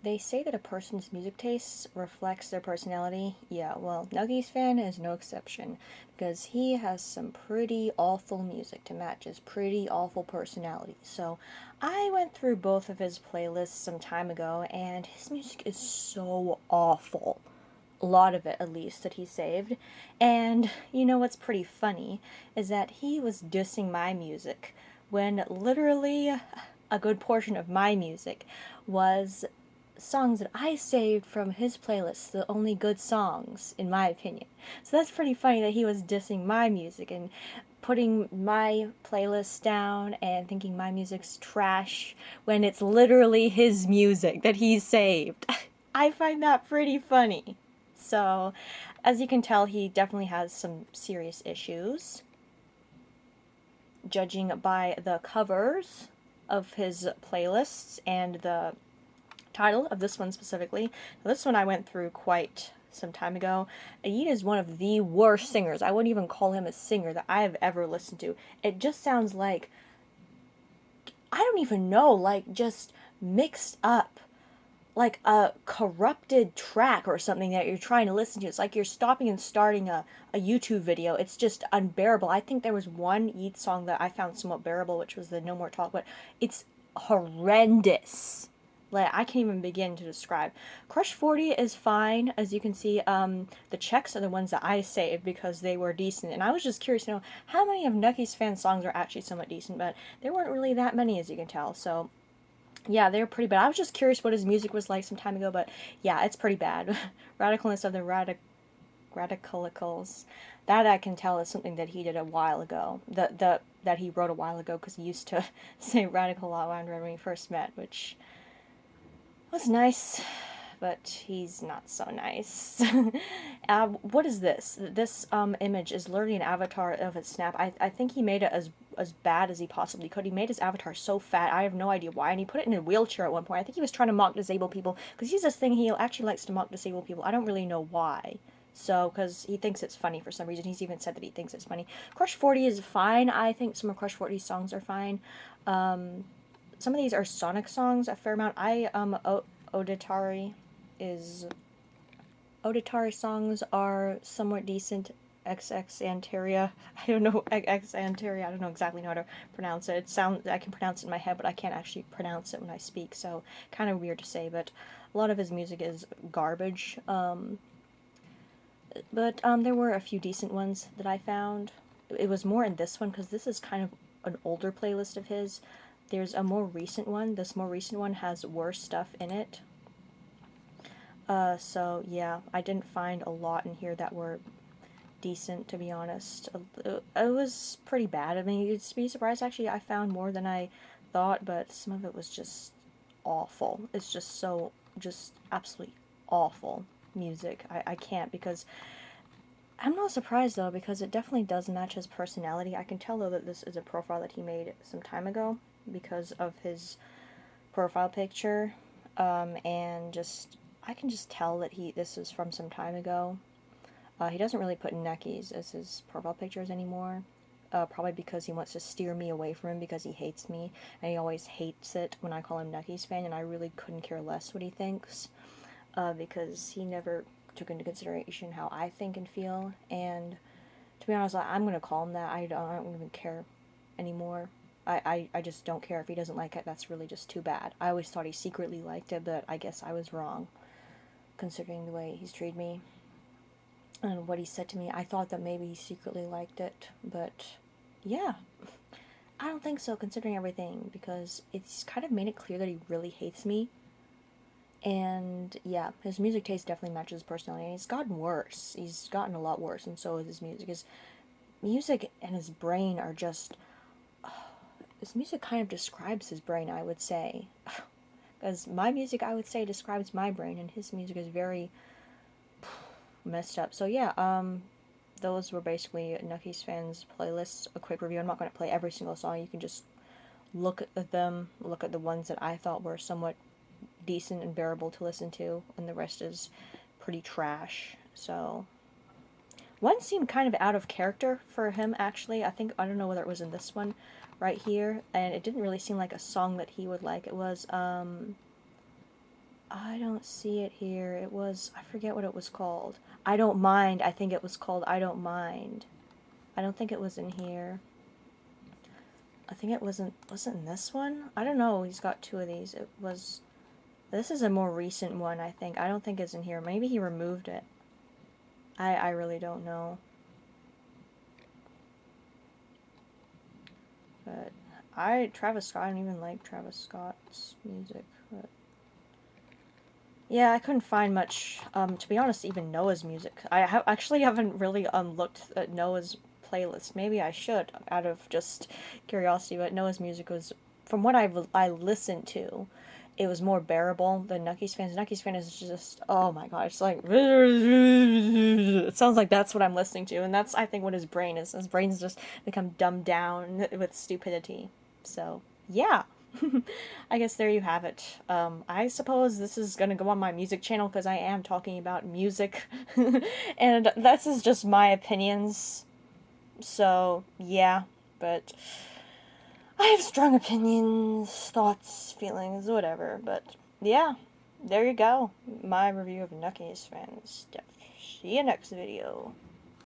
They say that a person's music taste reflects their personality. Yeah, well, KnuxFan is no exception because he has some pretty awful music to match his pretty awful personality. So, I went through both of his playlists some time ago, and his music is so awful. A lot of it, at least, that he saved. And you know what's pretty funny is that he was dissing my music when literally a good portion of my music was songs that I saved from his playlist, the only good songs, in my opinion. So that's pretty funny that he was dissing my music and putting my playlist down and thinking my music's trash when it's literally his music that he saved. I find that pretty funny. So, as you can tell, he definitely has some serious issues. Judging by the covers of his playlists and the title of this one specifically. Now, this one I went through quite some time ago. Ayid is one of the worst singers. I wouldn't even call him a singer that I have ever listened to. It just sounds like, I don't even know, like just mixed up like a corrupted track or something that you're trying to listen to. It's like you're stopping and starting a YouTube video. It's just unbearable. I think there was one Yeet song that I found somewhat bearable, which was the No More Talk, but it's horrendous. Like, I can't even begin to describe. Crush 40 is fine, as you can see. The checks are the ones that I saved because they were decent, and I was just curious to know how many of KnuxFan's songs are actually somewhat decent, but there weren't really that many, as you can tell. So yeah, they're pretty bad. I was just curious what his music was like some time ago, but yeah, it's pretty bad. Radicalness of the Radicalicals. That I can tell is something that he did a while ago. That he wrote a while ago because he used to say radical a lot when we first met, which was nice, but he's not so nice. What is this? This image is literally an avatar of its snap. I think he made it as bad as he possibly could. He made his avatar so fat. I have no idea why, and he put it in a wheelchair at one point. I think he was trying to mock disabled people because he's this thing. He actually likes to mock disabled people. I don't really know why. So, because he thinks it's funny for some reason. He's even said that he thinks it's funny. Crush 40 is fine. I think some of Crush 40's songs are fine. Some of these are Sonic songs, a fair amount. Auditary is Auditary songs are somewhat decent. XX Anteria. I don't know XX Anteria. I don't know exactly how to pronounce it. It sounds I can pronounce it in my head, but I can't actually pronounce it when I speak. So kind of weird to say. But a lot of his music is garbage. But there were a few decent ones that I found. It was more in this one because this is kind of an older playlist of his. There's a more recent one. This more recent one has worse stuff in it. So yeah, I didn't find a lot in here that were decent, to be honest. It was pretty bad. I mean, you'd be surprised, actually, I found more than I thought, but some of it was just awful. It's just so, just absolutely awful music. I can't, because I'm not surprised, though, because it definitely does match his personality. I can tell, though, that this is a profile that he made some time ago because of his profile picture, and just I can just tell that this is from some time ago. He doesn't really put Neckies as his profile pictures anymore. Probably because he wants to steer me away from him because he hates me, and he always hates it when I call him KnuxFan, and I really couldn't care less what he thinks, because he never took into consideration how I think and feel, and to be honest, I'm going to call him that. I don't even care anymore. I just don't care if he doesn't like it. That's really just too bad. I always thought he secretly liked it, but I guess I was wrong, considering the way he's treated me and what he said to me. I thought that maybe he secretly liked it, but yeah, I don't think so, considering everything, because it's kind of made it clear that he really hates me. And yeah, his music taste definitely matches his personality, and he's gotten worse. He's gotten a lot worse, and so is his music. His music and his brain are just. His music kind of describes his brain, I would say. Because my music, I would say, describes my brain, and his music is very messed up. So yeah, those were basically KnuxFan's playlists. A quick review. I'm not going to play every single song. You can just look at them, look at the ones that I thought were somewhat decent and bearable to listen to, and the rest is pretty trash. So one seemed kind of out of character for him, actually. I don't know whether it was in this one right here, and it didn't really seem like a song that he would like. It was I don't see it here. It was, I forget what it was called. I Don't Mind, I think it was called I Don't Mind. I don't think it was in here. I think it wasn't in this one? I don't know, he's got two of these. It was, this is a more recent one, I think. I don't think it's in here. Maybe he removed it. I really don't know. But Travis Scott, I don't even like Travis Scott's music, but yeah, I couldn't find much, to be honest, even Noah's music. I actually haven't really looked at Noah's playlist. Maybe I should, out of just curiosity, but Noah's music was, from what I listened to, it was more bearable than KnuxFan's. KnuxFan's is just, oh my god, it's like, it sounds like that's what I'm listening to, and that's, I think, what his brain is. His brain's just become dumbed down with stupidity. So, yeah. I guess there you have it. I suppose this is gonna go on my music channel because I am talking about music. And this is just my opinions. So, yeah. But I have strong opinions, thoughts, feelings, whatever. But, yeah. There you go. My review of KnuxFan's stuff. See you next video.